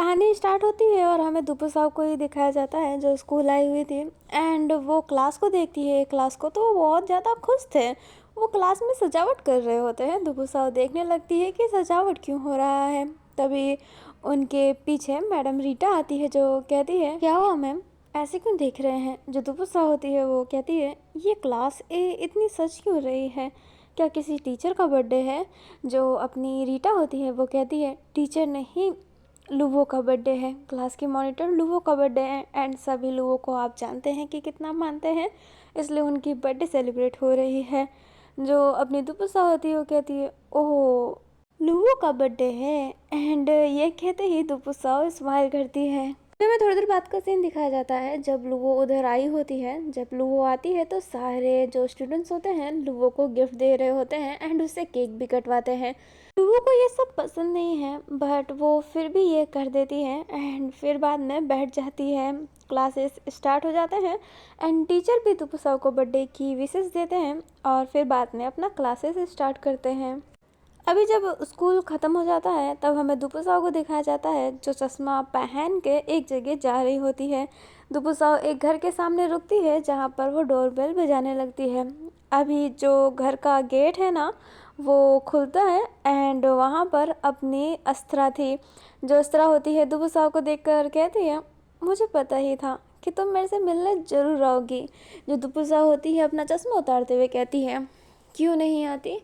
कहानी स्टार्ट होती है और हमें दुप्पू साहब को ही दिखाया जाता है जो स्कूल आई हुई थी। एंड वो क्लास को देखती है, क्लास को, तो वो बहुत ज़्यादा खुश थे। वो क्लास में सजावट कर रहे होते हैं। दुप्पू साहब देखने लगती है कि सजावट क्यों हो रहा है। तभी उनके पीछे मैडम रीटा आती है जो कहती है, क्या हुआ मैम, ऐसे क्यों देख रहे हैं। जो दुप्पू साहब होती है वो कहती है, ये क्लास ए इतनी सच क्यों रही है, क्या किसी टीचर का बर्थडे है। जो अपनी रीटा होती है वो कहती है, टीचर नहीं, लुवो का बर्थडे है। क्लास की मॉनिटर लुवो का बर्थडे है एंड सभी लुवो को आप जानते हैं कि कितना मानते हैं, इसलिए उनकी बर्थडे सेलिब्रेट हो रही है। जो अपनी दुपुसा होती है वो कहती है, ओह लुवो का बर्थडे है। एंड ये कहते ही दुपुसा स्माइल करती है। हमें थोड़ी देर बाद का सीन दिखाया जाता है जब लुवो उधर आई होती है। जब लुवो आती है तो सारे जो स्टूडेंट्स होते हैं लुवो को गिफ्ट दे रहे होते हैं एंड उससे केक भी कटवाते हैं। लुवो को ये सब पसंद नहीं है बट वो फिर भी ये कर देती है एंड फिर बाद में बैठ जाती है। क्लासेस स्टार्ट हो जाते हैं एंड टीचर भी दुपुसा को बर्थडे की विशेस देते हैं और फिर बाद में अपना क्लासेस स्टार्ट करते हैं। अभी जब स्कूल ख़त्म हो जाता है तब हमें दुप्पू साहू को दिखाया जाता है जो चश्मा पहन के एक जगह जा रही होती है। दुप्पू साहू एक घर के सामने रुकती है जहाँ पर वो डोरबेल बजाने लगती है। अभी जो घर का गेट है ना वो खुलता है एंड वहाँ पर अपनी अस्त्रा थी। जो अस्त्रा होती है दुप्पू साहू को देखकर कहती है, मुझे पता ही था कि तुम मेरे से मिलने ज़रूर आओगी। जो दुप्पू साहू होती है अपना चश्मा उतारते हुए कहती है, क्यों नहीं आती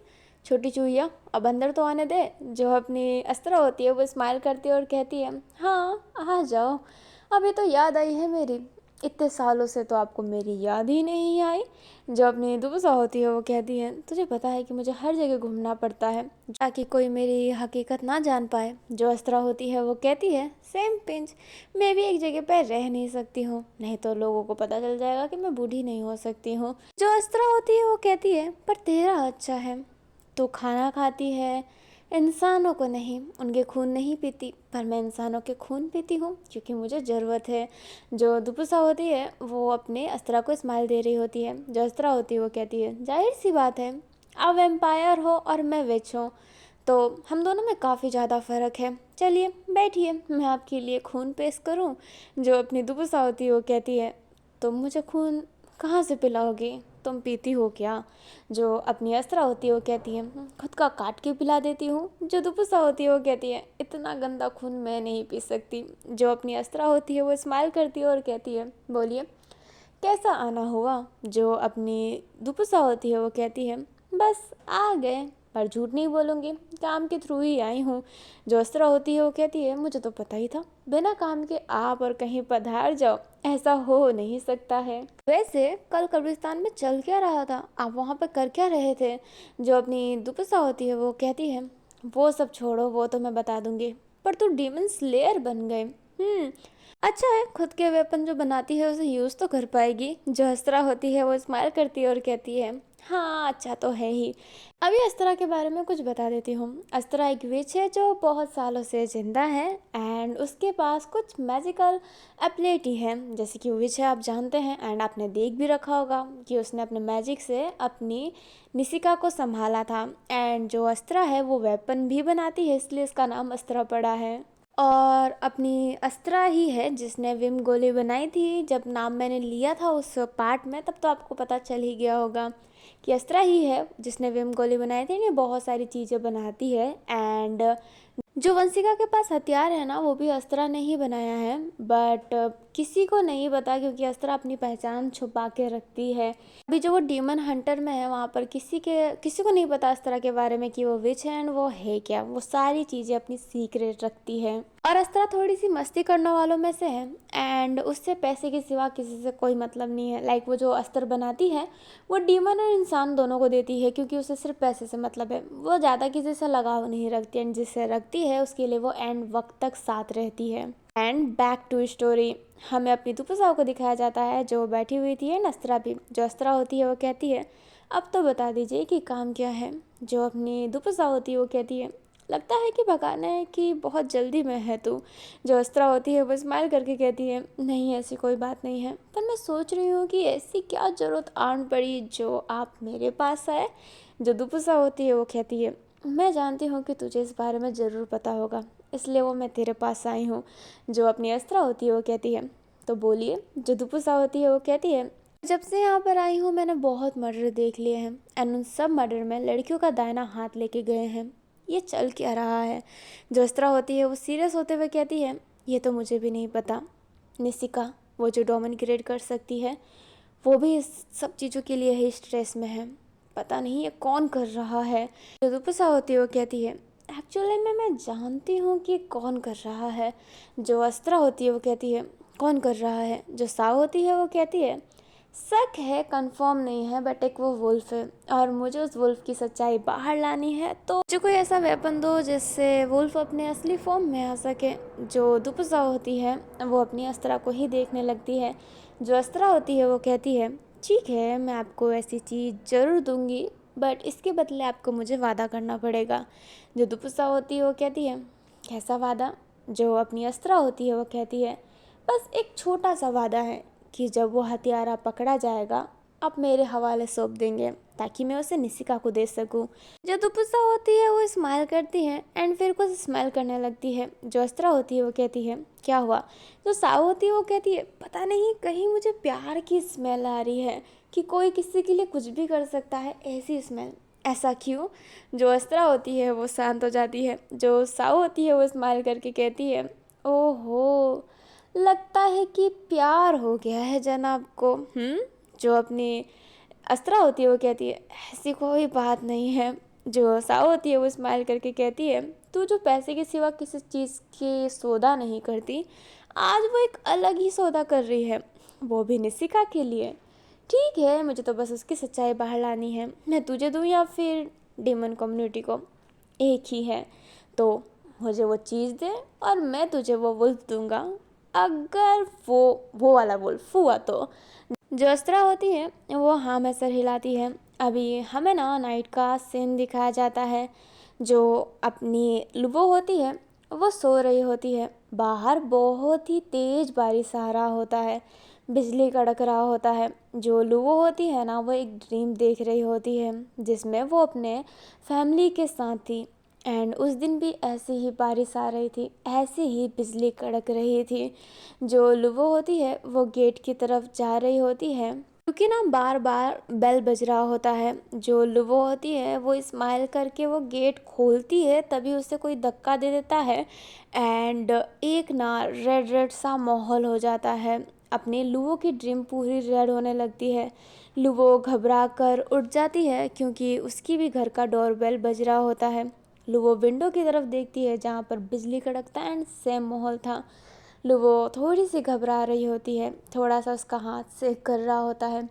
छोटी चूहिया, अब अंदर तो आने दे। जो अपनी अस्त्रा होती है वो स्माइल करती है और कहती है, हाँ आ जाओ, अभी तो याद आई है मेरी, इतने सालों से तो आपको मेरी याद ही नहीं आई। जो अपनी दुबसा होती है वो कहती है, तुझे पता है कि मुझे हर जगह घूमना पड़ता है ताकि कोई मेरी हकीकत ना जान पाए। जो अस्त्रा होती है वो कहती है, सेम पिंच, मैं भी एक जगह पर रह नहीं सकती हूँ, नहीं तो लोगों को पता चल जाएगा कि मैं बूढ़ी नहीं हो सकती हूँ। जो अस्त्रा होती है वो कहती है, पर तेरा अच्छा है, तो खाना खाती है, इंसानों को नहीं, उनके खून नहीं पीती, पर मैं इंसानों के खून पीती हूँ क्योंकि मुझे ज़रूरत है। जो दुपुसा होती है वो अपने अस्त्रा को स्माइल दे रही होती है। जो अस्त्रा होती है वो कहती है, जाहिर सी बात है, आप एम्पायर हो और मैं विच हूँ, तो हम दोनों में काफ़ी ज़्यादा फ़र्क है, चलिए बैठिए मैं आपके लिए खून पेश करूँ। जो अपनी दुपुसा होती है वो कहती है, तुम मुझे खून कहाँ से पिलाओगी, तुम पीती हो क्या। जो अपनी अस्त्रा होती है वो कहती है, खुद का काट के पिला देती हूँ। जो दुपुसा होती है वो कहती है, इतना गंदा खून मैं नहीं पी सकती। जो अपनी अस्त्रा होती है वो स्माइल करती है और कहती है, बोलिए कैसा आना हुआ। जो अपनी दुपुसा होती है वो कहती है, बस आ गए, पर झूठ नहीं बोलूँगी, काम के थ्रू ही आई हूँ। जो अस्त्रा होती है वो कहती है, मुझे तो पता ही था, बिना काम के आप और कहीं पधार जाओ, ऐसा हो नहीं सकता है। वैसे कल कब्रिस्तान में चल क्या रहा था, आप वहाँ पर कर क्या रहे थे। जो अपनी दुपुसा होती है वो कहती है, वो सब छोड़ो, वो तो मैं बता दूंगी, पर तू डीमन स्लेयर बन गए। अच्छा है, खुद के वेपन जो बनाती है उसे यूज़ तो कर पाएगी। जो अस्त्रा होती है वो स्माइल करती है और कहती है, हाँ अच्छा तो है ही। अभी अस्त्रा के बारे में कुछ बता देती हूँ। अस्त्रा एक विच है जो बहुत सालों से जिंदा है एंड उसके पास कुछ मैजिकल एबिलिटी है। जैसे कि विच है आप जानते हैं एंड आपने देख भी रखा होगा कि उसने अपने मैजिक से अपनी निशिका को संभाला था। एंड जो अस्त्रा है वो वेपन भी बनाती है, इसलिए इसका नाम अस्त्रा पड़ा है। और अपनी अस्त्रा ही है जिसने विम गोली बनाई थी। जब नाम मैंने लिया था उस पार्ट में तब तो आपको पता चल ही गया होगा कि अस्त्रा ही है जिसने विम गोली बनाई थी। ये बहुत सारी चीज़ें बनाती है एंड जो वंशिका के पास हथियार है ना वो भी अस्त्रा ने ही बनाया है, बट किसी को नहीं पता क्योंकि अस्त्रा अपनी पहचान छुपा के रखती है। अभी जो वो डीमन हंटर में है वहाँ पर किसी को नहीं पता अस्त्रा के बारे में कि वो विच है एंड वो है क्या। वो सारी चीज़ें अपनी सीक्रेट रखती है और अस्त्रा थोड़ी सी मस्ती करने वालों में से है एंड उससे पैसे के सिवा किसी से कोई मतलब नहीं है। लाइक वो जो अस्त्र बनाती है वो डीमन और इंसान दोनों को देती है क्योंकि उसे सिर्फ पैसे से मतलब है। वो ज़्यादा किसी से लगाव नहीं रखती एंड जिससे रखती है उसके लिए वो एंड वक्त तक साथ रहती है। एंड बैक टू स्टोरी, हमें अपनी दुपुसाओं को दिखाया जाता है जो बैठी हुई थी एंड अस्त्रा भी। जो अस्त्रा होती है वो कहती है, अब तो बता दीजिए कि काम क्या है। जो अपनी दुपुसा होती है वो कहती है, लगता है कि भगाना है कि बहुत जल्दी में है तू। जो अस्त्रा होती है वो स्माइल करके कहती है, नहीं ऐसी कोई बात नहीं है, पर मैं सोच रही हूँ कि ऐसी क्या ज़रूरत आन पड़ी जो आप मेरे पास आए। जो दुपुसा होती है वो कहती है, मैं जानती हूँ कि तुझे इस बारे में ज़रूर पता होगा, इसलिए वो मैं तेरे पास आई हूँ। जो अपनी अस्त्रा होती है वो कहती है, तो बोलिए। जो दुपुसा होती है वो कहती है, जब से यहाँ पर आई हूँ मैंने बहुत मर्डर देख लिए हैं एंड उन सब मर्डर में लड़कियों का दाहिना हाथ लेके गए हैं। ये चल क्या रहा है? जो अस्त्रा होती है वो सीरियस होते हुए कहती है, ये तो मुझे भी नहीं पता निशिका, वो जो डोमिनेट कर सकती है वो भी इस सब चीज़ों के लिए ही स्ट्रेस में है। पता नहीं ये कौन कर रहा है। जो दुपुसा होती है वो कहती है, एक्चुअली मैं जानती हूँ कि कौन कर रहा है। जो अस्त्रा होती है वो कहती है, कौन कर रहा है? जो साव होती है वो कहती है, शक है, कंफर्म नहीं है, बट एक वो वुल्फ है और मुझे उस वुल्फ की सच्चाई बाहर लानी है, तो मुझे कोई ऐसा वेपन दो जिससे वुल्फ अपने असली फॉर्म में आ सके। जो दुपुसा होती है वो अपनी अस्त्रा को ही देखने लगती है। जो अस्त्रा होती है वो कहती है, ठीक है मैं आपको ऐसी चीज़ ज़रूर दूंगी, बट इसके बदले आपको मुझे वादा करना पड़ेगा। जो दुपुसा होती है वो कहती है, कैसा वादा? जो अपनी अस्त्रा होती है वो कहती है, बस एक छोटा सा वादा है कि जब वो हत्यारा पकड़ा जाएगा आप मेरे हवाले सौंप देंगे ताकि मैं उसे निशिका को दे सकूं। जो दुपुसा होती है वो स्माइल करती है एंड फिर कुछ स्माइल करने लगती है। जो अस्त्रा होती है वो कहती है, क्या हुआ? जो साव होती है वो कहती है, पता नहीं कहीं मुझे प्यार की स्मेल आ रही है कि कोई किसी के लिए कुछ भी कर सकता है, ऐसी स्मेल। ऐसा क्यों? जो अस्त्रा होती है वो शांत हो जाती है। जो साव होती है वो स्माइल करके कहती है, ओहो, लगता है कि प्यार हो गया है जनाब को। जो अपनी अस्त्रा होती है वो कहती है, ऐसी कोई बात नहीं है। जो साव होती है वो स्माइल करके कहती है, तू जो पैसे के सिवा किसी चीज़ की सौदा नहीं करती, आज वो एक अलग ही सौदा कर रही है, वो भी निशिका के लिए। ठीक है, मुझे तो बस उसकी सच्चाई बाहर लानी है। मैं तुझे दूँ या फिर डीमन कम्युनिटी को, एक ही है। तो मुझे वो चीज़ दे और मैं तुझे वो वुल्फ दूंगा, अगर वो वाला वुल्फ हुआ तो। जो अस्त्रा होती है वो हाँ में सर हिलाती है। अभी हमें ना नाइट का सीन दिखाया जाता है। जो अपनी लुबो होती है वो सो रही होती है। बाहर बहुत ही तेज़ बारिश आ रहा होता है, बिजली कड़क रहा होता है। जो लुबो होती है ना वो एक ड्रीम देख रही होती है जिसमें वो अपने फैमिली के साथ थी एंड उस दिन भी ऐसी ही बारिश आ रही थी, ऐसी ही बिजली कड़क रही थी। जो लुबो होती है वो गेट की तरफ जा रही होती है क्योंकि ना बार बार बेल बज रहा होता है। जो लुबो होती है वो स्माइल करके वो गेट खोलती है, तभी उसे कोई धक्का दे देता है एंड एक ना रेड रेड सा माहौल हो जाता है। अपने लुबो की ड्रीम पूरी रेड होने लगती है। लुबो घबरा कर उठ जाती है क्योंकि उसकी भी घर का डोरबेल बज रहा होता है। लुबो विंडो की तरफ देखती है जहाँ पर बिजली कड़कता एंड सेम माहौल था। लुबो थोड़ी सी घबरा रही होती है, थोड़ा सा उसका हाथ सेक कर रहा होता है।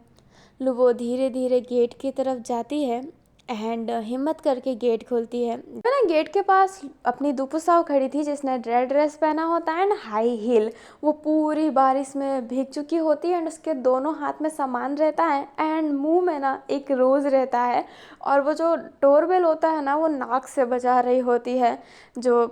लुबो धीरे धीरे गेट की तरफ जाती है एंड हिम्मत करके गेट खोलती है। मैं ना गेट के पास अपनी दुपुसाव खड़ी थी जिसने रेड ड्रेस पहना होता है एंड हाई हील। वो पूरी बारिश में भीग चुकी होती है एंड उसके दोनों हाथ में सामान रहता है एंड मुंह में ना एक रोज़ रहता है और वो जो डोरबेल होता है ना वो नाक से बजा रही होती है। जो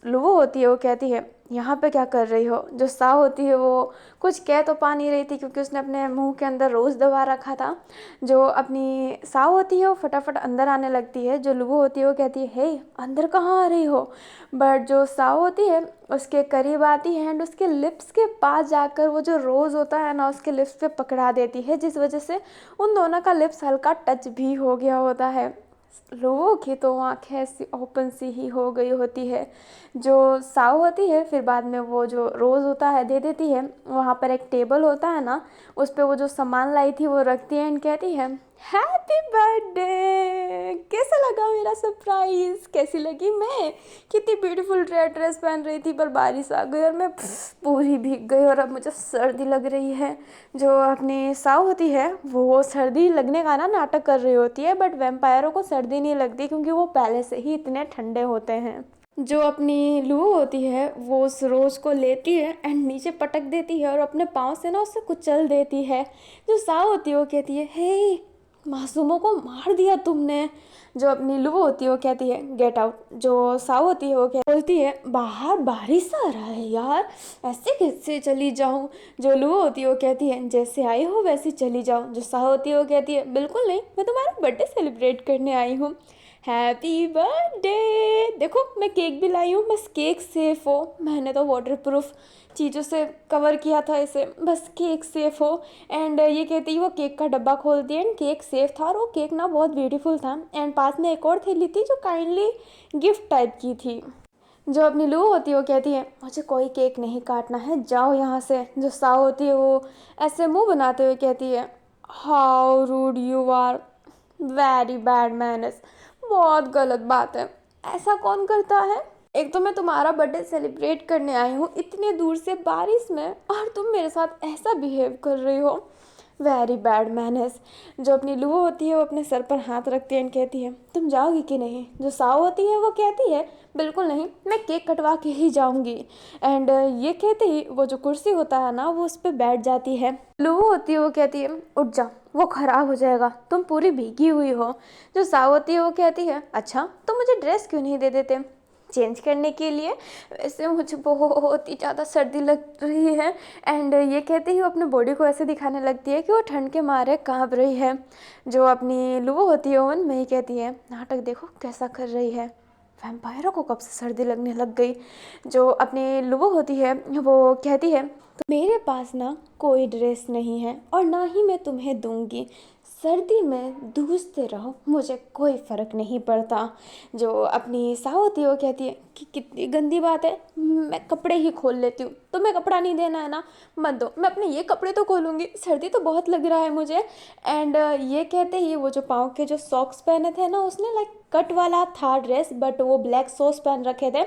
लुबो होती है वो कहती है, यहाँ पे क्या कर रही हो? जो सा होती है वो कुछ कह तो पा नहीं रही थी क्योंकि उसने अपने मुंह के अंदर रोज़ दबा रखा था। जो अपनी सा होती है वो फटाफट अंदर आने लगती है। जो लुबो होती है वो कहती है, हे अंदर कहाँ आ रही हो? बट जो सा होती है उसके करीब आती है एंड उसके लिप्स के पास जाकर वो जो रोज़ होता है ना उसके लिप्स पे पकड़ा देती है, जिस वजह से उन दोनों का लिप्स हल्का टच भी हो गया होता है। लोगों की तो आँखें ऐसी ओपन सी ही हो गई होती है। जो साव होती है फिर बाद में वो जो रोज़ होता है दे देती है। वहाँ पर एक टेबल होता है ना, उस पर वो जो सामान लाई थी वो रखती है एंड कहती है, हैप्पी बर्थडे। कैसा लगा मेरा सरप्राइज? कैसी लगी मैं? कितनी ब्यूटीफुल रेड ड्रेस पहन रही थी पर बारिश आ गई और मैं पूरी भीग गई और अब मुझे सर्दी लग रही है। जो अपनी साव होती है वो सर्दी लगने का ना नाटक कर रही होती है, बट वैम्पायरों को सर्दी नहीं लगती क्योंकि वो पहले से ही इतने ठंडे होते हैं। जो अपनी लू होती है वो उस रोज़ को लेती है एंड नीचे पटक देती है और अपने पाँव से ना उसे कुचल देती है। जो साव होती है वो कहती है, हे मासूमों को मार दिया तुमने। जो अपनी लू होती है वो कहती है, गेट आउट। जो साव होती है वो बोलती है, बाहर बारिश आ रहा है यार, ऐसे कैसे चली जाऊँ? जो लू होती है वो कहती है, जैसे आई हो वैसे चली जाओ। जो साव होती है वो कहती है, बिल्कुल नहीं, मैं तुम्हारा बर्थडे सेलिब्रेट करने आई हूँ। Happy birthday. देखो मैं केक भी लाई हूँ, बस केक सेफ हो। मैंने तो वाटर प्रूफ चीज़ों से कवर किया था इसे, बस केक सेफ हो। एंड ये कहती वो केक का डब्बा खोलती है एंड केक सेफ था, और वो केक ना बहुत ब्यूटीफुल था। एंड पास में एक और थैली थी जो काइंडली गिफ्ट टाइप की थी। जो अपनी लू होती है वो कहती है मुझे कोई केक नहीं काटना है, जाओ यहाँ से। जो साव होती है वो ऐसे मुंह बनाते हुए कहती है how rude you are, very bad manners. बहुत गलत बात है, ऐसा कौन करता है। एक तो मैं तुम्हारा बर्थडे सेलिब्रेट करने आई हूँ इतने दूर से बारिश में, और तुम मेरे साथ ऐसा बिहेव कर रही हो, वेरी बैड मैनर्स। जो अपनी लू होती है वो अपने सर पर हाथ रखती है एंड कहती है तुम जाओगी कि नहीं। जो साव होती है वो कहती है बिल्कुल नहीं, मैं केक कटवा के ही जाऊंगी। एंड ये कहते ही वो जो कुर्सी होता है ना वो उस पर बैठ जाती है। लू होती है वो कहती है उठ जा, वो खराब हो जाएगा, तुम पूरी भीगी हुई हो। जो साव होती है वो कहती है अच्छा तो मुझे ड्रेस क्यों नहीं दे देते चेंज करने के लिए, वैसे मुझे बहुत ही ज़्यादा सर्दी लग रही है। एंड ये कहते ही वो अपने बॉडी को ऐसे दिखाने लगती है कि वो ठंड के मारे कांप रही है। जो अपनी लुबो होती है ओवन में ही कहती है नाटक देखो कैसा कर रही है, वैम्पायरों को कब से सर्दी लगने लग गई। जो अपनी लुबो होती है वो कहती है तो मेरे पास ना कोई ड्रेस नहीं है और ना ही मैं तुम्हें दूंगी, सर्दी में दूसते रहो, मुझे कोई फ़र्क नहीं पड़ता। जो अपनी साव होती है वो कहती है कि कितनी गंदी बात है, मैं कपड़े ही खोल लेती हूँ। तुम्हें कपड़ा नहीं देना है ना, मत दो, मैं अपने ये कपड़े तो खोलूँगी, सर्दी तो बहुत लग रहा है मुझे। एंड ये कहते ही वो जो पाँव के जो सॉक्स पहने थे ना, उसने लाइक कट वाला था ड्रेस, बट वो ब्लैक सॉक्स पहन रखे थे।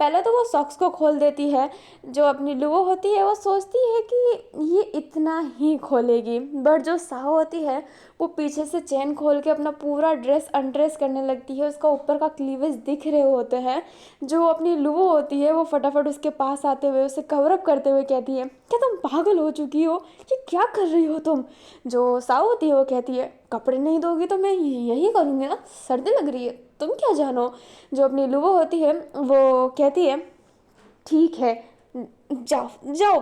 पहले तो वो सॉक्स को खोल देती है। जो अपनी लुओ होती है वो सोचती है कि ये इतना ही खोलेगी, बट जो साहो होती है वो पीछे से चेन खोल के अपना पूरा ड्रेस अनड्रेस करने लगती है। उसका ऊपर का क्लीवेज दिख रहे होते हैं। जो अपनी लुओ होती है वो फटाफट उसके पास आते हुए उसे कवर अप करते हुए कहती है क्या तुम पागल हो चुकी हो, ये क्या कर रही हो तुम। जो साहो होती है वो कहती है कपड़े नहीं दोगी तो मैं यही करूँगी ना, सर्दी लग रही है, तुम क्या जानो। जो अपनी लुओ होती है वो कहती है ठीक है जाओ जाओ,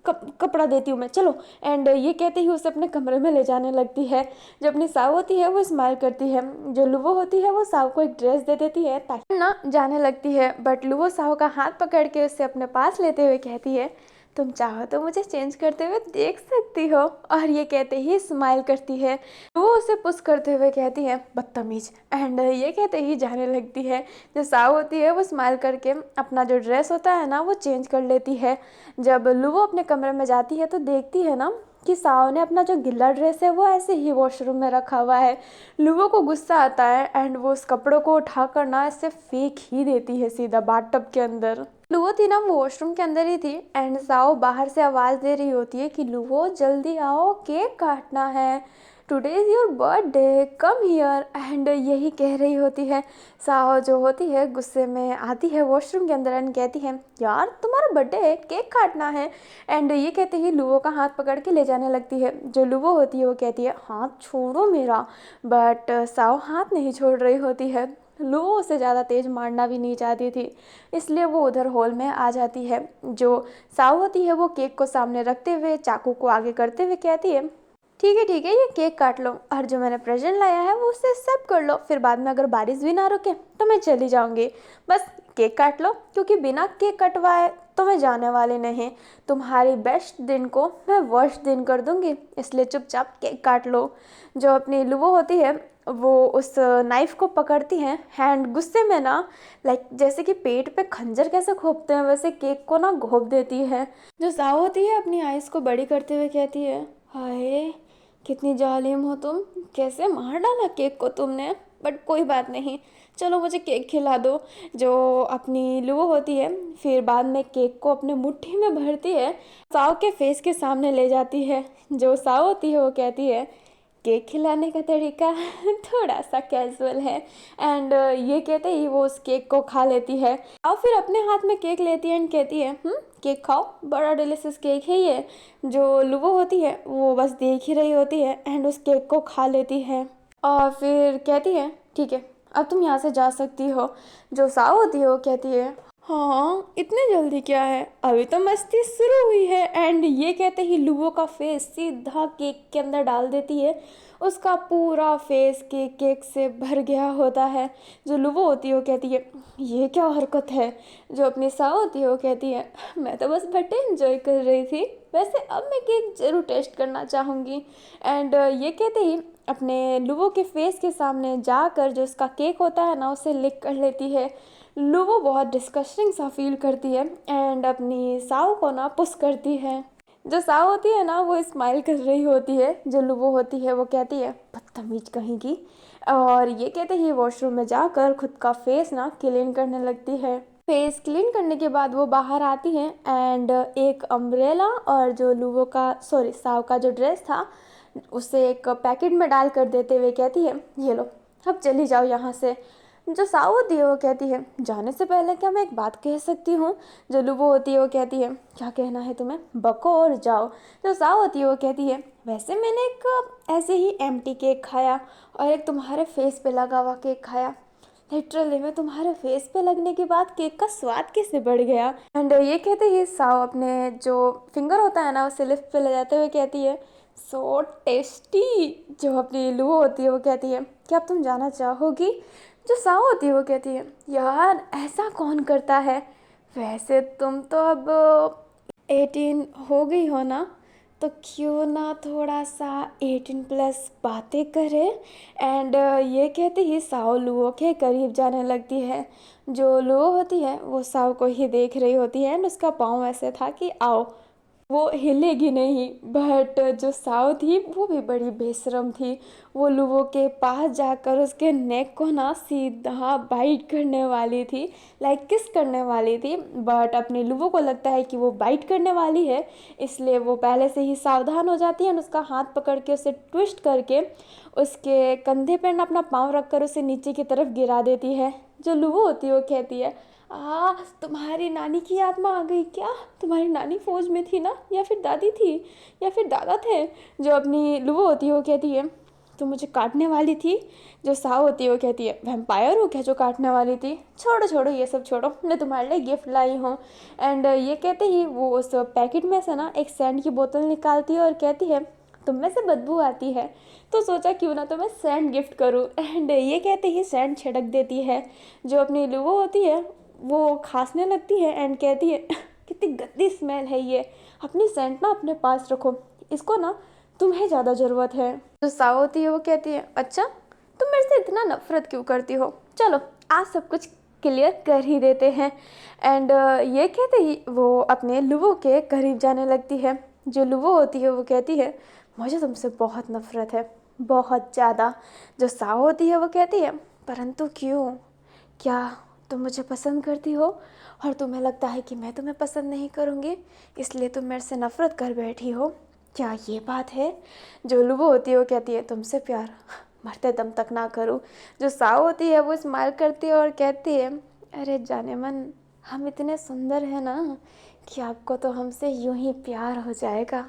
कपड़ा देती हूँ मैं, चलो। एंड ये कहते ही उसे अपने कमरे में ले जाने लगती है। जो अपनी साव होती है वो स्माइल करती है। जो लुवो होती है वो साव को एक ड्रेस दे देती है ताकि ना जाने लगती है, बट लुवो साव का हाथ पकड़ के उसे अपने पास लेते हुए कहती है तुम चाहो तो मुझे चेंज करते हुए देख सकती हो। और ये कहते ही स्माइल करती है। वो उसे पुश करते हुए कहती है बदतमीज। एंड ये कहते ही जाने लगती है। जो साव होती है वो स्माइल करके अपना जो ड्रेस होता है ना वो चेंज कर लेती है। जब लुवो अपने कमरे में जाती है तो देखती है ना कि साव ने अपना जो गीला ड्रेस है वो ऐसे ही वॉशरूम में रखा हुआ है। लुवो को गुस्सा आता है एंड वो उस कपड़ों को उठा कर ना ऐसे फेंक ही देती है सीधा बाथटब के अंदर। लुवो थी ना वो वॉशरूम के अंदर ही थी एंड साओ बाहर से आवाज़ दे रही होती है कि लुवो जल्दी आओ, केक काटना है, today is your birthday, come here. And यही कह रही होती है। साहो जो होती है गुस्से में आती है वॉशरूम के अंदर एंड कहती है यार तुम्हारा बर्थडे है, केक काटना है। एंड ये कहते ही लुवो का हाथ पकड़ के ले जाने लगती है। जो लुवो होती है वो कहती है हाथ छोड़ो मेरा, बट साओ हाथ नहीं छोड़ रही होती है। लुवो उसे ज़्यादा तेज़ मारना भी नहीं चाहती थी, इसलिए वो उधर हॉल में आ जाती है। जो साव होती है वो केक को सामने रखते हुए चाकू को आगे करते हुए कहती है ठीक है ये केक काट लो, और जो मैंने प्रेजेंट लाया है वो उससे एक्सेप्ट कर लो, फिर बाद में अगर बारिश भी ना रुके तो मैं चली जाऊंगी। बस केक काट लो, क्योंकि बिना केक कटवाए तो मैं जाने वाली नहीं। तुम्हारी बेस्ट दिन को मैं वर्स्ट दिन कर दूंगी, इसलिए चुपचाप केक काट लो। जो अपनी लुवो होती है वो उस नाइफ को पकड़ती हैं हैंड गुस्से में ना, लाइक जैसे कि पेट पे खंजर कैसे घोंपते हैं वैसे केक को ना घोंप देती है। जो साव होती है अपनी आइज़ को बड़ी करते हुए कहती है हाय कितनी जालिम हो तुम, कैसे मार डाला केक को तुमने, बट कोई बात नहीं, चलो मुझे केक खिला दो। जो अपनी लुओ होती है फिर बाद में केक को अपने मुट्ठी में भरती है, साव के फेस के सामने ले जाती है। जो साव होती है वो कहती है केक खिलाने का तरीका थोड़ा सा कैजुअल है। एंड ये कहते ही वो उस केक को खा लेती है और फिर अपने हाथ में केक लेती है एंड कहती है केक खाओ, बड़ा डिलीशियस केक है ये। जो लुवो होती है वो बस देख ही रही होती है एंड उस केक को खा लेती है और फिर कहती है ठीक है अब तुम यहाँ से जा सकती हो। जो साव होती है वो कहती है हाँ, इतने जल्दी क्या है, अभी तो मस्ती शुरू हुई है। एंड ये कहते ही लुबो का फेस सीधा केक के अंदर डाल देती है। उसका पूरा फेस केक से भर गया होता है। जो लुबो होती है वो कहती है, ये क्या हरकत है। जो अपनी साव होती है वो कहती है, मैं तो बस बर्थडे एंजॉय कर रही थी, वैसे अब मैं केक ज़रूर टेस्ट करना चाहूँगी। एंड ये कहते ही अपने लुबो के फेस के सामने जाकर जो उसका केक होता है ना उसे लिक कर लेती है। लुबो बहुत डिस्कस्टिंग सा फील करती है एंड अपनी साव को ना पुश करती है। जो साव होती है ना वो स्माइल कर रही होती है। जो लुबो होती है वो कहती है, बदतमीज कहीं की। और ये कहते ही वॉशरूम में जाकर खुद का फेस ना क्लीन करने लगती है। फेस क्लीन करने के बाद वो बाहर आती है एंड एक अम्ब्रेला और जो लुबो का सॉरी साव का जो ड्रेस था उसे एक पैकेट में डाल कर देते हुए कहती है, ये लो अब चली जाओ यहाँ से। जो साव होती है वो कहती है, जाने से पहले क्या मैं एक बात कह सकती हूँ। जो लुबो होती है वो कहती है, क्या कहना है तुम्हें, बको और जाओ। जो साव होती है वो कहती है, वैसे मैंने एक ऐसे ही एम्प्टी केक खाया और एक तुम्हारे फेस पे लगा हुआ केक खाया। लिटरली में तुम्हारे फेस पे लगने के बाद केक का स्वाद कैसे बढ़ गया। एंड ये कहते ही साव अपने जो फिंगर होता है ना उसे लिफ्ट पे ले जाते हुए कहती है, सो टेस्टी। जो अपनी लुबो होती है वो कहती है, क्या अब तुम जाना चाहोगी। जो साव होती है वो कहती है, यार ऐसा कौन करता है, वैसे तुम तो अब 18 हो गई हो ना, तो क्यों ना थोड़ा सा 18+ बातें करें। एंड ये कहते ही साव लुओ के करीब जाने लगती है। जो लुओ होती है वो साव को ही देख रही होती है एंड उसका पाँव ऐसे था कि आओ, वो हिलेगी नहीं। बट जो साव थी वो भी बड़ी बेशरम थी। वो लुवो के पास जाकर उसके नेक को ना सीधा बाइट करने वाली थी, लाइक किस करने वाली थी। बट अपने लुवो को लगता है कि वो बाइट करने वाली है, इसलिए वो पहले से ही सावधान हो जाती है और उसका हाथ पकड़ के उसे ट्विस्ट करके उसके कंधे पर अपना पाँव रखकर उसे नीचे की तरफ गिरा देती है। जो लुवो होती है वो कहती है, तुम्हारी नानी की आत्मा आ गई क्या, तुम्हारी नानी फौज में थी ना, या फिर दादी थी, या फिर दादा थे। जो अपनी लुबो होती है वो कहती है, तो मुझे काटने वाली थी। जो साव होती है वो कहती है, वैम्पायर हो क्या जो काटने वाली थी, छोड़ो छोड़ो ये सब छोड़ो, मैं तुम्हारे लिए गिफ्ट लाई हूँ। एंड ये कहते ही वो उस पैकेट में से ना एक सैंड की बोतल निकालती है और कहती है, तुम में से बदबू आती है, तो सोचा क्यों ना तो मैं सैंड गिफ्ट करूँ। एंड ये कहते ही सैंड छिड़क देती है। जो अपनी लुबो होती है वो खांसने लगती है एंड कहती है, कितनी गंदी स्मेल है ये, अपनी सेंट ना अपने पास रखो, इसको ना तुम्हें ज़्यादा ज़रूरत है। जो साव होती है वो कहती है, अच्छा तुम मेरे से इतना नफरत क्यों करती हो, चलो आज सब कुछ क्लियर कर ही देते हैं। एंड ये कहते ही वो अपने लुवो के करीब जाने लगती है। जो लुवो होती है वो कहती है, मुझे तुमसे बहुत नफरत है, बहुत ज़्यादा। जो साव होती है वो कहती है, परंतु क्यों, क्या तुम मुझे पसंद करती हो और तुम्हें लगता है कि मैं तुम्हें पसंद नहीं करूँगी, इसलिए तुम मेरे से नफ़रत कर बैठी हो, क्या ये बात है। जो लुबो होती है वो कहती है, तुमसे प्यार मरते दम तक ना करूँ। जो साव होती है वो स्माइल करती है और कहती है, अरे जाने मन, हम इतने सुंदर हैं ना कि आपको तो हमसे यूं ही प्यार हो जाएगा।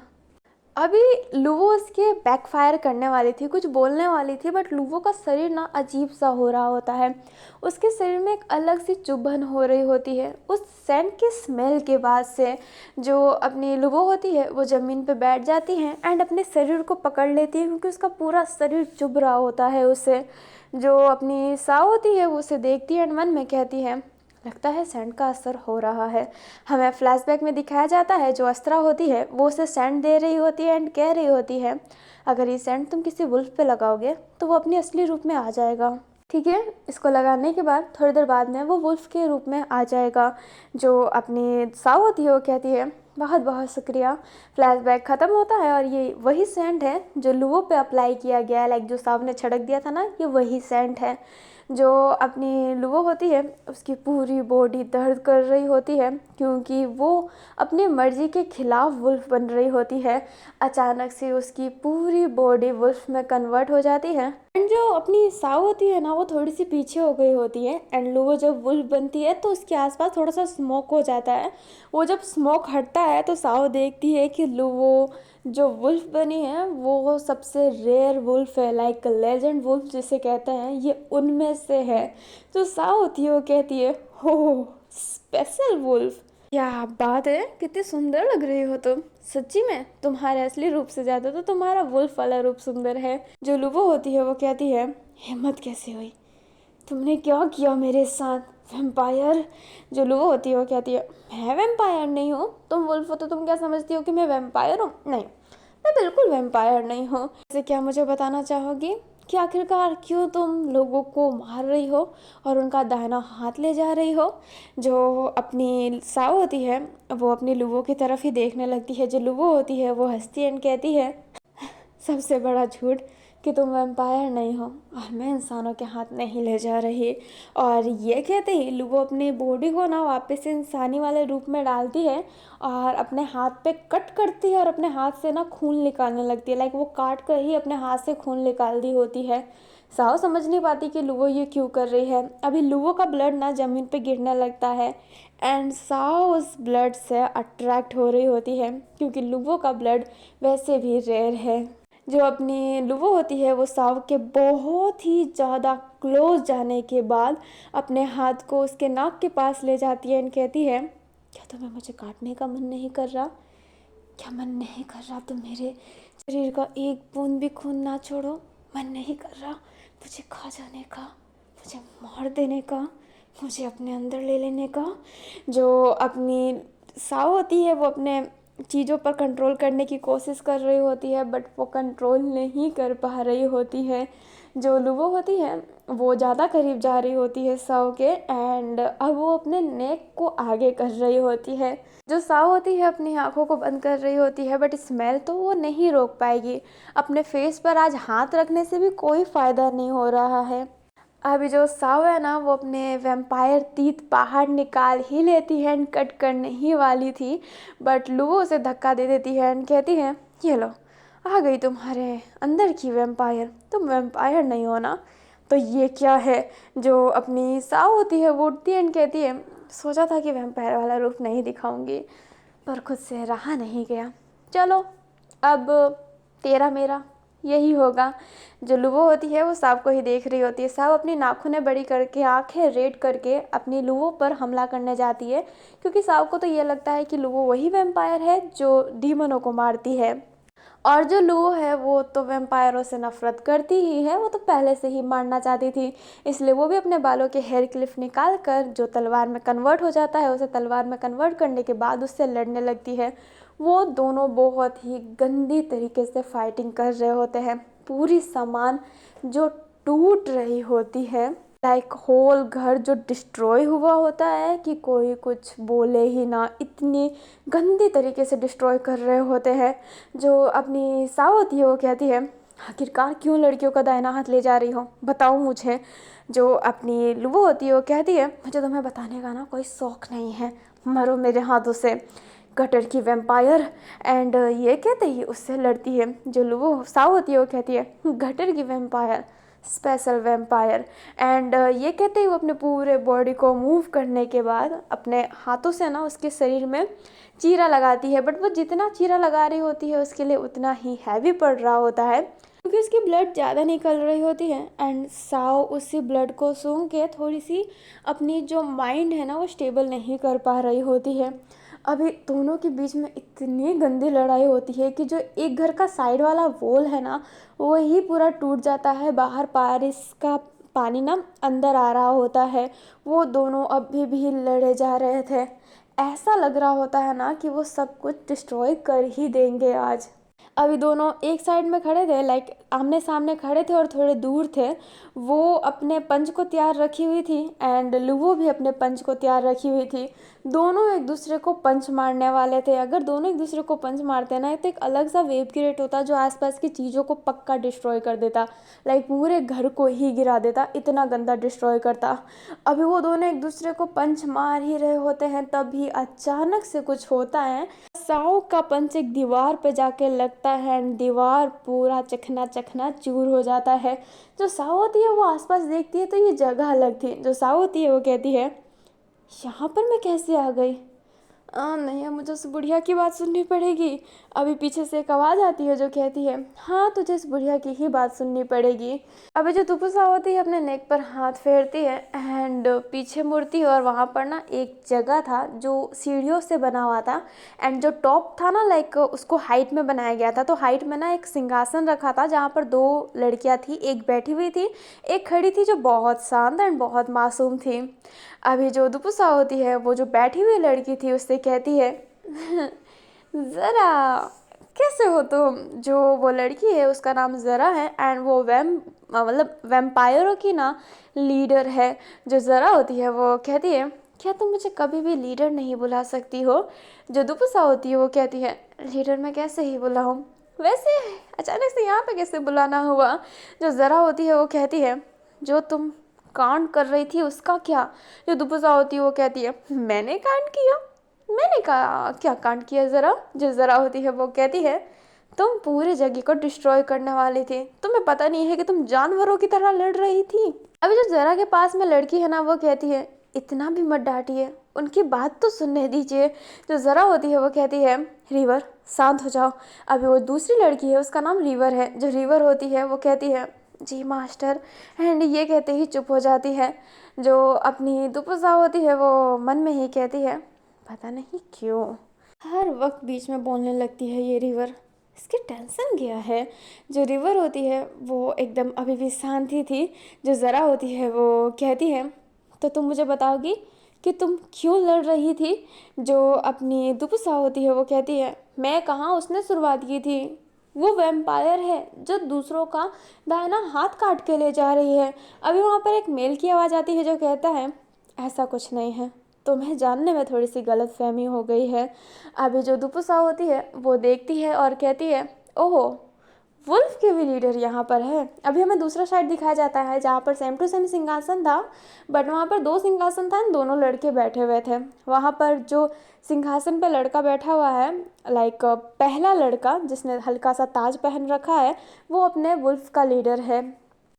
अभी लुवो उसके बैकफायर करने वाली थी, कुछ बोलने वाली थी, बट लुवो का शरीर ना अजीब सा हो रहा होता है। उसके शरीर में एक अलग सी चुभन हो रही होती है उस सेंट के स्मेल के बाद से। जो अपनी लुवो होती है वो ज़मीन पे बैठ जाती है एंड अपने शरीर को पकड़ लेती है क्योंकि उसका पूरा शरीर चुभ रहा होता है उससे। जो अपनी साव होती है वो उसे देखती है एंड मन में कहती है, लगता है सैंड का असर हो रहा है। हमें फ्लैशबैक में दिखाया जाता है जो अस्त्रा होती है वो उसे सैंड दे रही होती है एंड कह रही होती है, अगर ये सैंड तुम किसी वुल्फ पे लगाओगे तो वो अपने असली रूप में आ जाएगा। ठीक है, इसको लगाने के बाद थोड़ी देर बाद में वो वुल्फ के रूप में आ जाएगा। जो अपनी साव होती है वो कहती है, बहुत बहुत शुक्रिया। फ्लैशबैक ख़त्म होता है और ये वही सेंट है जो लुवो पे अप्लाई किया गया है, लाइक जो साव ने छिड़क दिया था ना, ये वही सेंट है। जो अपनी लुवो होती है उसकी पूरी बॉडी दर्द कर रही होती है क्योंकि वो अपनी मर्जी के खिलाफ वुल्फ बन रही होती है। अचानक से उसकी पूरी बॉडी वुल्फ में कन्वर्ट हो जाती है एंड जो अपनी साव होती है ना वो थोड़ी सी पीछे हो गई होती है एंड लुवो जब वुल्फ बनती है तो उसके आसपास थोड़ा सा स्मोक हो जाता है। वो जब स्मोक हटता है तो साव देखती है कि लुवो जो वुल्फ बनी है वो सबसे रेयर वुल्फ है, लाइक लेजेंड वुल्फ जिसे कहते हैं, ये उनमें से है। जो साव होती है वो कहती है, हो स्पेशल वुल्फ, क्या बात है, कितनी सुंदर लग रही हो तुम। सच्ची में तुम्हारे असली रूप से ज्यादा तो तुम्हारा वुल्फ वाला रूप सुंदर है। जो लुबो होती है वो कहती है, हिम्मत कैसे हुई, तुमने क्या किया मेरे साथ वैम्पायर। जो लुबो होती है वो कहती है, मैं वैम्पायर नहीं हूँ, तुम वुल्फ हो तो तुम क्या समझती हो कि मैं वैम्पायर हूँ। नहीं, मैं बिल्कुल वैम्पायर नहीं हूँ। जैसे क्या मुझे बताना चाहोगी कि आखिरकार क्यों तुम लोगों को मार रही हो और उनका दाहिना हाथ ले जा रही हो। जो अपनी साव होती है वो अपनी लुबो की तरफ ही देखने लगती है। जो लुबो होती है वो हंसती एंड कहती है, सबसे बड़ा झूठ कि तुम वैम्पायर नहीं हो और मैं इंसानों के हाथ नहीं ले जा रही। और ये कहते ही लुबो अपनी बॉडी को ना वापस से इंसानी वाले रूप में डालती है और अपने हाथ पे कट करती है और अपने हाथ से ना खून निकालने लगती है। लाइक वो काट कर ही अपने हाथ से खून निकाल दी होती है। साओ समझ नहीं पाती कि लुबो ये क्यों कर रही है। अभी लुबो का ब्लड ना ज़मीन पे गिरने लगता है एंड साओ उस ब्लड से अट्रैक्ट हो रही होती है क्योंकि लुबो का ब्लड वैसे भी रेयर है। जो अपनी लुबो होती है वो साव के बहुत ही ज़्यादा क्लोज जाने के बाद अपने हाथ को उसके नाक के पास ले जाती है एंड कहती है, क्या तुम्हें मुझे काटने का मन नहीं कर रहा, क्या मन नहीं कर रहा तुम मेरे शरीर का एक बूंद भी खून ना छोड़ो, मन नहीं कर रहा मुझे खा जाने का, मुझे मार देने का, मुझे अपने अंदर ले लेने का। जो अपनी साव होती है वो अपने चीज़ों पर कंट्रोल करने की कोशिश कर रही होती है बट वो कंट्रोल नहीं कर पा रही होती है। जो लुबो होती है वो ज़्यादा करीब जा रही होती है साव के एंड अब वो अपने नेक को आगे कर रही होती है। जो साव होती है अपनी आंखों को बंद कर रही होती है बट स्मेल तो वो नहीं रोक पाएगी। अपने फेस पर आज हाथ रखने से भी कोई फ़ायदा नहीं हो रहा है। अभी जो साव है ना वो अपने वैम्पायर तीत बाहर निकाल ही लेती है एंड कट करने ही वाली थी बट लुबो उसे धक्का दे देती है एंड कहती है, ये लो आ गई तुम्हारे अंदर की वैम्पायर, तुम वैम्पायर नहीं हो ना। तो ये क्या है। जो अपनी साव होती है वो उठती है एंड कहती है, सोचा था कि वैम्पायर वाला रूप नहीं दिखाऊंगी पर खुद से रहा नहीं गया, चलो अब तेरा मेरा यही होगा। जो लुबो होती है वो सांप को ही देख रही होती है। सांप अपनी नाखूनें बड़ी करके आंखें रेड करके अपनी लुबो पर हमला करने जाती है क्योंकि सांप को तो ये लगता है कि लुबो वही वैम्पायर है जो डीमनों को मारती है। और जो लुबो है वो तो वैम्पायरों से नफरत करती ही है, वो तो पहले से ही मारना चाहती थी। इसलिए वो भी अपने बालों के हेयर क्लिप निकाल कर जो तलवार में कन्वर्ट हो जाता है उसे तलवार में कन्वर्ट करने के बाद उससे लड़ने लगती है। वो दोनों बहुत ही गंदी तरीके से फाइटिंग कर रहे होते हैं। पूरी सामान जो टूट रही होती है, लाइक होल घर जो डिस्ट्रॉय हुआ होता है कि कोई कुछ बोले ही ना, इतनी गंदी तरीके से डिस्ट्रॉय कर रहे होते हैं। जो अपनी साव होती है वो कहती है, आखिरकार क्यों लड़कियों का दाहिना हाथ ले जा रही हो, बताओ मुझे। जो अपनी लुबो होती है वो कहती है, मुझे तुम्हें बताने का ना कोई शौक नहीं है, मरो मेरे हाथों से गटर की वैम्पायर। एंड ये कहते ही उससे लड़ती है। जो लुबो साव होती है वो कहती है, गटर की वैम्पायर, स्पेशल वैम्पायर। एंड ये कहते ही वो अपने पूरे बॉडी को मूव करने के बाद अपने हाथों से ना उसके शरीर में चीरा लगाती है बट वो जितना चीरा लगा रही होती है उसके लिए उतना ही हैवी पड़ रहा होता है क्योंकि उसकी ब्लड ज़्यादा निकल रही होती है। एंड साव उसी ब्लड को सूंघ के थोड़ी सी अपनी जो माइंड है ना वो स्टेबल नहीं कर पा रही होती है। अभी दोनों के बीच में इतनी गंदी लड़ाई होती है कि जो एक घर का साइड वाला वॉल है ना वही पूरा टूट जाता है, बाहर बारिश का पानी ना अंदर आ रहा होता है। वो दोनों अभी भी लड़े जा रहे थे, ऐसा लग रहा होता है ना कि वो सब कुछ डिस्ट्रॉय कर ही देंगे आज। अभी दोनों एक साइड में खड़े थे, लाइक आमने सामने खड़े थे और थोड़े दूर थे। वो अपने पंच को तैयार रखी हुई थी एंड लुबो भी अपने पंच को तैयार रखी हुई थी। दोनों एक दूसरे को पंच मारने वाले थे। अगर दोनों एक दूसरे को पंच मारते ना तो एक अलग सा वेव क्रिएट होता जो आसपास की चीज़ों को पक्का डिस्ट्रॉय कर देता, लाइक पूरे घर को ही गिरा देता, इतना गंदा डिस्ट्रॉय करता। अभी वो दोनों एक दूसरे को पंच मार ही रहे होते हैं तभी अचानक से कुछ होता है। साओ का पंच एक दीवार पे जाके लगता है एंड दीवार पूरा चकना चकना चूर हो जाता है। जो साओ होती है वो आसपास देखती है तो ये जगह अलग थी। जो साओ होती है वो कहती है, यहाँ पर मैं कैसे आ गई, नहीं, अब मुझे उस बुढ़िया की बात सुननी पड़ेगी। अभी पीछे से एक आवाज़ आती है जो कहती है, हाँ तुझे इस बुढ़िया की ही बात सुननी पड़ेगी। अभी जो तुपुसा होती है अपने नेक पर हाथ फेरती है एंड पीछे मुड़ती है और वहाँ पर ना एक जगह था जो सीढ़ियों से बना हुआ था एंड जो टॉप था ना लाइक उसको हाइट में बनाया गया था। तो हाइट में ना एक सिंहासन रखा था जहाँ पर दो लड़कियाँ थी, एक बैठी हुई थी, एक खड़ी थी जो बहुत शांत एंड बहुत मासूम थी। अभी जो दुपुसा होती है वो जो बैठी हुई लड़की थी उससे कहती है, ज़रा कैसे हो तुम। जो वो लड़की है उसका नाम ज़रा है एंड वो मतलब वैम्पायरों की ना लीडर है। जो ज़रा होती है वो कहती है, क्या तुम मुझे कभी भी लीडर नहीं बुला सकती हो। जो दुपुसा होती है वो कहती है, लीडर मैं कैसे ही बुलाऊं, वैसे अचानक से यहाँ पे कैसे बुलाना हुआ। जो ज़रा होती है वो कहती है, जो तुम कांड कर रही थी उसका क्या। जो दुपुसा होती है वो कहती है, मैंने कांड किया, मैंने कहा क्या कांड किया ज़रा। जो ज़रा होती है वो कहती है, तुम पूरे जगह को डिस्ट्रॉय करने वाली थी, तुम्हें पता नहीं है कि तुम जानवरों की तरह लड़ रही थी। अभी जो ज़रा के पास में लड़की है ना वो कहती है, इतना भी मत डांटिए, उनकी बात तो सुनने दीजिए। जो ज़रा होती है वो कहती है, रिवर शांत हो जाओ। अभी वो दूसरी लड़की है उसका नाम रिवर है। जो रिवर होती है वो कहती है, जी मास्टर, एंड ये कहते ही चुप हो जाती है। जो अपनी दुपुसा होती है वो मन में ही कहती है, पता नहीं क्यों हर वक्त बीच में बोलने लगती है ये रिवर, इसकी टेंशन क्या है। जो रिवर होती है वो एकदम अभी भी शांति थी। जो ज़रा होती है वो कहती है, तो तुम मुझे बताओगी कि तुम क्यों लड़ रही थी। जो अपनी दुपुसा होती है वो कहती है, मैं कहाँ, उसने शुरुआत की थी, वो वैम्पायर है जो दूसरों का दाहिना हाथ काट के ले जा रही है। अभी वहाँ पर एक मेल की आवाज़ आती है जो कहता है, ऐसा कुछ नहीं है, तुम्हें जानने में थोड़ी सी गलतफहमी हो गई है। अभी जो दुपुसा होती है वो देखती है और कहती है, ओहो, वुल्फ के भी लीडर यहाँ पर है। अभी हमें दूसरा साइड दिखाया जाता है जहाँ पर सेम टू सेम सिंहासन था, बट वहाँ पर दो सिंहासन था, दोनों लड़के बैठे हुए थे। वहाँ पर जो सिंहासन पर लड़का बैठा हुआ है, लाइक पहला लड़का जिसने हल्का सा ताज पहन रखा है, वो अपने वुल्फ का लीडर है।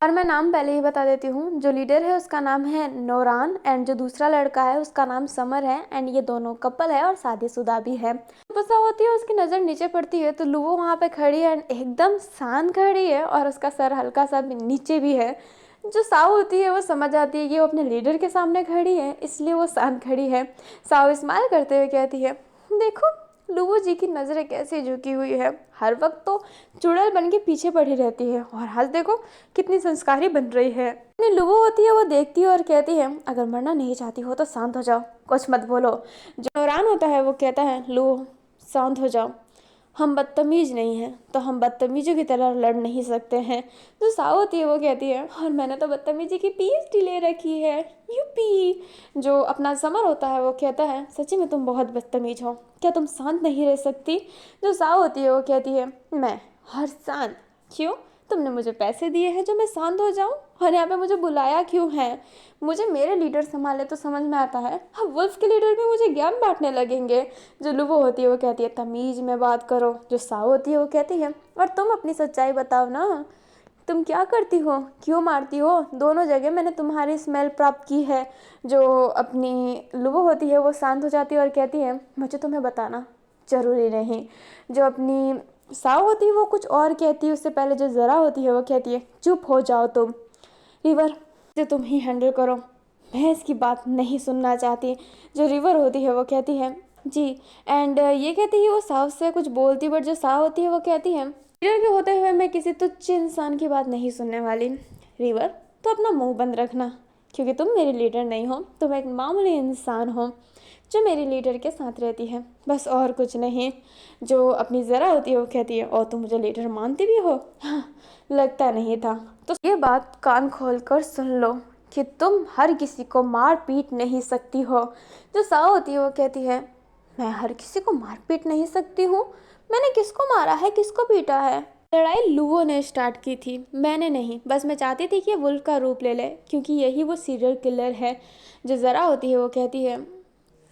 और मैं नाम पहले ही बता देती हूँ, जो लीडर है उसका नाम है नोरान एंड जो दूसरा लड़का है उसका नाम समर है एंड ये दोनों कपल है और शादीशुदा भी है। गुस्सा होती है, उसकी नज़र नीचे पड़ती है तो लुवो वहाँ पे खड़ी है एंड एकदम शांत खड़ी है और उसका सर हल्का सा नीचे भी है। जो साव होती है वो समझ आती है कि वो अपने लीडर के सामने खड़ी है, इसलिए वो शांत खड़ी है। साव स्माइल करते हुए कहती है, देखो लुवो जी की नज़रें कैसे झुकी हुई है, हर वक्त तो चुड़ैल बन के पीछे पड़ी रहती है और आज देखो कितनी संस्कारी बन रही है। लुवो होती है वो देखती है और कहती है, अगर मरना नहीं चाहती हो तो शांत हो जाओ, कुछ मत बोलो। जो नौरान होता है वो कहता है, लुवो शांत हो जाओ, हम बदतमीज नहीं हैं तो हम बदतमीजों की तरह लड़ नहीं सकते हैं। जो साव होती है वो कहती है, और मैंने तो बदतमीजी की पीएचडी ले रखी है, यूपी। जो अपना समर होता है वो कहता है, सच्ची में तुम बहुत बदतमीज हो, क्या तुम शांत नहीं रह सकती। जो साव होती है वो कहती है, मैं हर शांत क्यों, तुमने मुझे पैसे दिए हैं जो मैं शांत हो जाऊं, और यहाँ पे मुझे बुलाया क्यों है, मुझे मेरे लीडर संभाले तो समझ में आता है, अब वुल्फ के लीडर भी मुझे ज्ञान बांटने लगेंगे। जो लुवो होती है वो कहती है, तमीज़ में बात करो। जो साव होती है वो कहती है, और तुम अपनी सच्चाई बताओ ना, तुम क्या करती हो, क्यों मारती हो, दोनों जगह मैंने तुम्हारी स्मेल प्राप्त की है। जो अपनी लुवो होती है वो शांत हो जाती है और कहती है, मुझे तुम्हें बताना ज़रूरी नहीं। जो अपनी साव होती है वो कुछ और कहती है उससे पहले जो ज़रा होती है वो कहती है, चुप हो जाओ तुम, रिवर जो तुम ही हैंडल करो, मैं इसकी बात नहीं सुनना चाहती। जो रिवर होती है वो कहती है, जी। एंड ये कहती है वो साव से कुछ बोलती, बट जो साव होती है वो कहती है, लीडर के होते हुए मैं किसी तुच्छ इंसान की बात नहीं सुनने वाली। रिवर तो अपना मुंह बंद रखना, क्योंकि तुम मेरी लीडर नहीं हो, तुम एक मामूली इंसान हो जो मेरी लीडर के साथ रहती है, बस और कुछ नहीं। जो अपनी ज़रा होती है वो कहती है, और तुम मुझे लीडर मानती भी हो, हाँ लगता नहीं था। तो ये बात कान खोल कर सुन लो कि तुम हर किसी को मार पीट नहीं सकती हो। जो साव होती है वो कहती है, मैं हर किसी को मार पीट नहीं सकती हूँ, मैंने किसको मारा है, किसको पीटा है। लड़ाई लुवो ने स्टार्ट की थी, मैंने नहीं, बस मैं चाहती थी कि वुल्फ का रूप ले ले क्योंकि यही वो सीरियल किलर है। जो ज़रा होती है वो कहती है,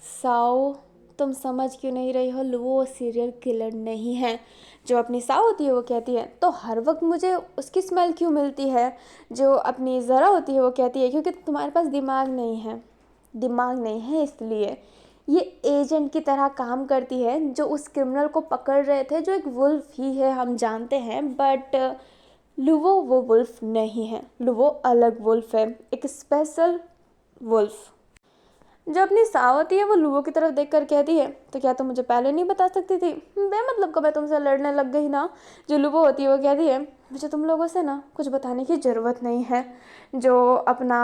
साओ तुम समझ क्यों नहीं रही हो, लुवो सीरियल किलर नहीं है। जो अपनी साओ होती है वो कहती है, तो हर वक्त मुझे उसकी स्मेल क्यों मिलती है। जो अपनी ज़रा होती है वो कहती है, क्योंकि तुम्हारे पास दिमाग नहीं है, दिमाग नहीं है इसलिए। ये एजेंट की तरह काम करती है जो उस क्रिमिनल को पकड़ रहे थे, जो एक वुल्फ ही है हम जानते हैं, बट लुवो वो वुल्फ नहीं है। लुवो अलग वुल्फ है, एक स्पेशल वुल्फ। जो अपनी साव होती है वो लुवो की तरफ देख कर कहती है, तो क्या तुम मुझे पहले नहीं बता सकती थी? बेमतलब का मैं तुमसे लड़ने लग गई ना। जो लुवो होती है वो कहती है, मुझे तुम लोगों से ना कुछ बताने की ज़रूरत नहीं है। जो अपना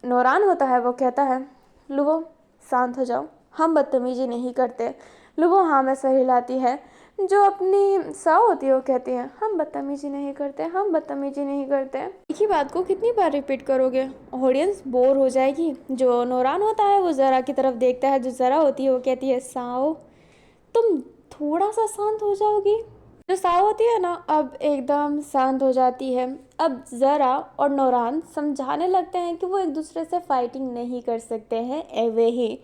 नोरान होता है वो कहता है, लुवो शांत हो जाओ, हम बदतमीजी नहीं करते। लुवो हाँ में सर हिलाती है। जो अपनी साव होती है वो कहती है, हम बदतमीजी नहीं करते, हम बदतमीजी नहीं करते। एक ही बात को कितनी बार रिपीट करोगे, ऑडियंस बोर हो जाएगी। जो नोरान होता है वो ज़रा की तरफ देखता है। जो ज़रा होती है वो कहती है, साव तुम थोड़ा सा शांत हो जाओगी? जो साव होती है ना अब एकदम शांत हो जाती है। अब ज़रा और नोरान समझाने लगते हैं कि वो एक दूसरे से फाइटिंग नहीं कर सकते हैं। एवे ही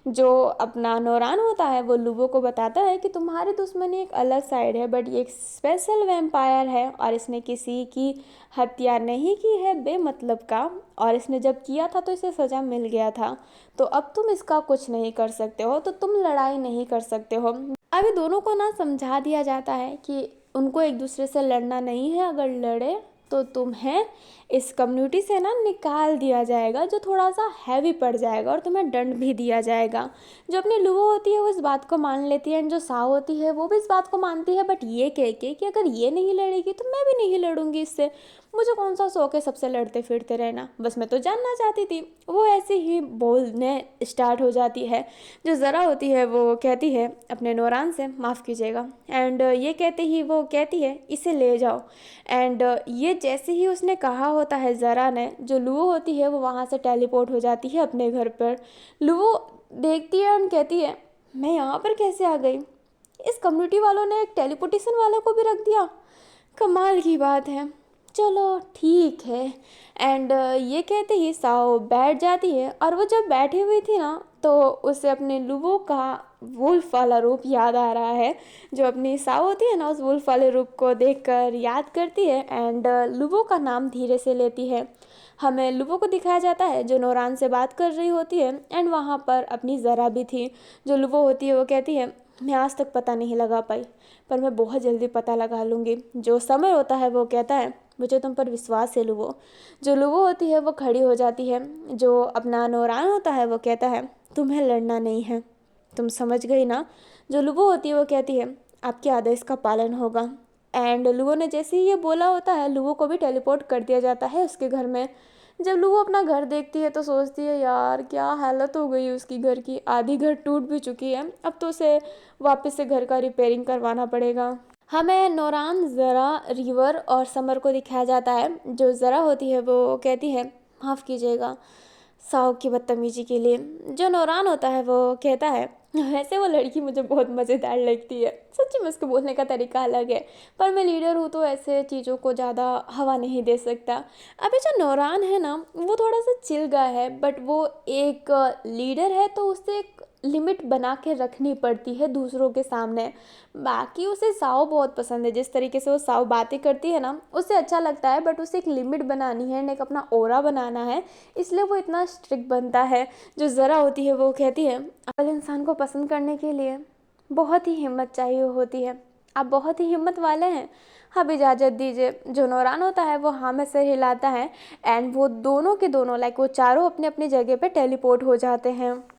जो अपना नोरान होता है वो लुवो को बताता है कि तुम्हारी दुश्मनी एक अलग साइड है, बट ये एक स्पेशल वैम्पायर है और इसने किसी की हत्या नहीं की है बेमतलब का, और इसने जब किया था तो इसे सज़ा मिल गया था। तो अब तुम इसका कुछ नहीं कर सकते हो, तो तुम लड़ाई नहीं कर सकते हो। अभी दोनों को ना समझा दिया जाता है कि उनको एक दूसरे से लड़ना नहीं है, अगर लड़े तो तुम्हें इस कम्युनिटी से ना निकाल दिया जाएगा, जो थोड़ा सा हैवी पड़ जाएगा, और तुम्हें दंड भी दिया जाएगा। जो अपनी लुवो होती है वो इस बात को मान लेती है, एंड जो साव होती है वो भी इस बात को मानती है, बट ये कह के कि अगर ये नहीं लड़ेगी तो मैं भी नहीं लड़ूंगी इससे, मुझे कौन सा शौक है सबसे लड़ते फिरते रहना, बस मैं तो जानना चाहती थी। वो ऐसे ही बोलने स्टार्ट हो जाती है। जो ज़रा होती है वो कहती है अपने नोरान से, माफ़ कीजिएगा, एंड ये कहते ही वो कहती है इसे ले जाओ। एंड ये जैसे ही उसने कहा होता है ज़रा ने, जो लुवो होती है वो वहाँ से टेलीपोर्ट हो जाती है अपने घर पर। लुवो देखती है और कहती है, मैं यहाँ पर कैसे आ गई? इस कम्युनिटी वालों ने एक टेलीपोर्टेशन वाले को भी रख दिया, कमाल की बात है। चलो ठीक है। एंड ये कहते ही साओ बैठ जाती है, और वो जब बैठी हुई थी ना तो उसे अपने लुवो का वुल्फ वाला रूप याद आ रहा है। जो अपनी साओ होती है ना उस वुल्फ वाले रूप को देखकर याद करती है, एंड लुवो का नाम धीरे से लेती है। हमें लुवो को दिखाया जाता है जो नोरान से बात कर रही होती है, एंड वहाँ पर अपनी ज़रा भी थी। जो लुवो होती है वो कहती है, मैं आज तक पता नहीं लगा पाई, पर मैं बहुत जल्दी पता लगा लूँगी। जो समर होता है वो कहता है, मुझे तुम पर विश्वास है लुवो। जो लुवो होती है वो खड़ी हो जाती है। जो अपना नोरान होता है वो कहता है, तुम्हें लड़ना नहीं है, तुम समझ गई ना? जो लुवो होती है वो कहती है, आपके आदेश का पालन होगा। एंड लुवो ने जैसे ही ये बोला होता है, लुवो को भी टेलीपोर्ट कर दिया जाता है उसके घर में। जब लुवो अपना घर देखती है तो सोचती है, यार क्या हालत हो गई उसकी घर की, आधी घर टूट भी चुकी है, अब तो उसे वापस से घर का रिपेयरिंग करवाना पड़ेगा। हमें नोरान, ज़रा, रिवर और समर को दिखाया जाता है। जो ज़रा होती है वो कहती है, माफ़ कीजिएगा साव की बदतमीजी के लिए। जो नोरान होता है वो कहता है, वैसे वो लड़की मुझे बहुत मज़ेदार लगती है, सच्ची में उसके बोलने का तरीका अलग है, पर मैं लीडर हूँ तो ऐसे चीज़ों को ज़्यादा हवा नहीं दे सकता। अभी जो नोरान है ना वो थोड़ा सा चिल गाय है, बट वो एक लीडर है तो उसे एक लिमिट बना के रखनी पड़ती है दूसरों के सामने। बाकी उसे साव बहुत पसंद है, जिस तरीके से वो साव बातें करती है ना उससे अच्छा लगता है, बट उसे एक लिमिट बनानी है, एक अपना ओरा बनाना है, इसलिए वो इतना स्ट्रिक्ट बनता है। जो ज़रा होती है वो कहती है, अकल इंसान को पसंद करने के लिए बहुत ही हिम्मत चाहिए होती है, आप बहुत ही हिम्मत वाले हैं, अब इजाज़त दीजिए। जो नोरान होता है वो हाँ में सिर हिलाता है, एंड वो दोनों के दोनों लाइक वो चारों अपने अपनी जगह पे टेलीपोर्ट हो जाते हैं।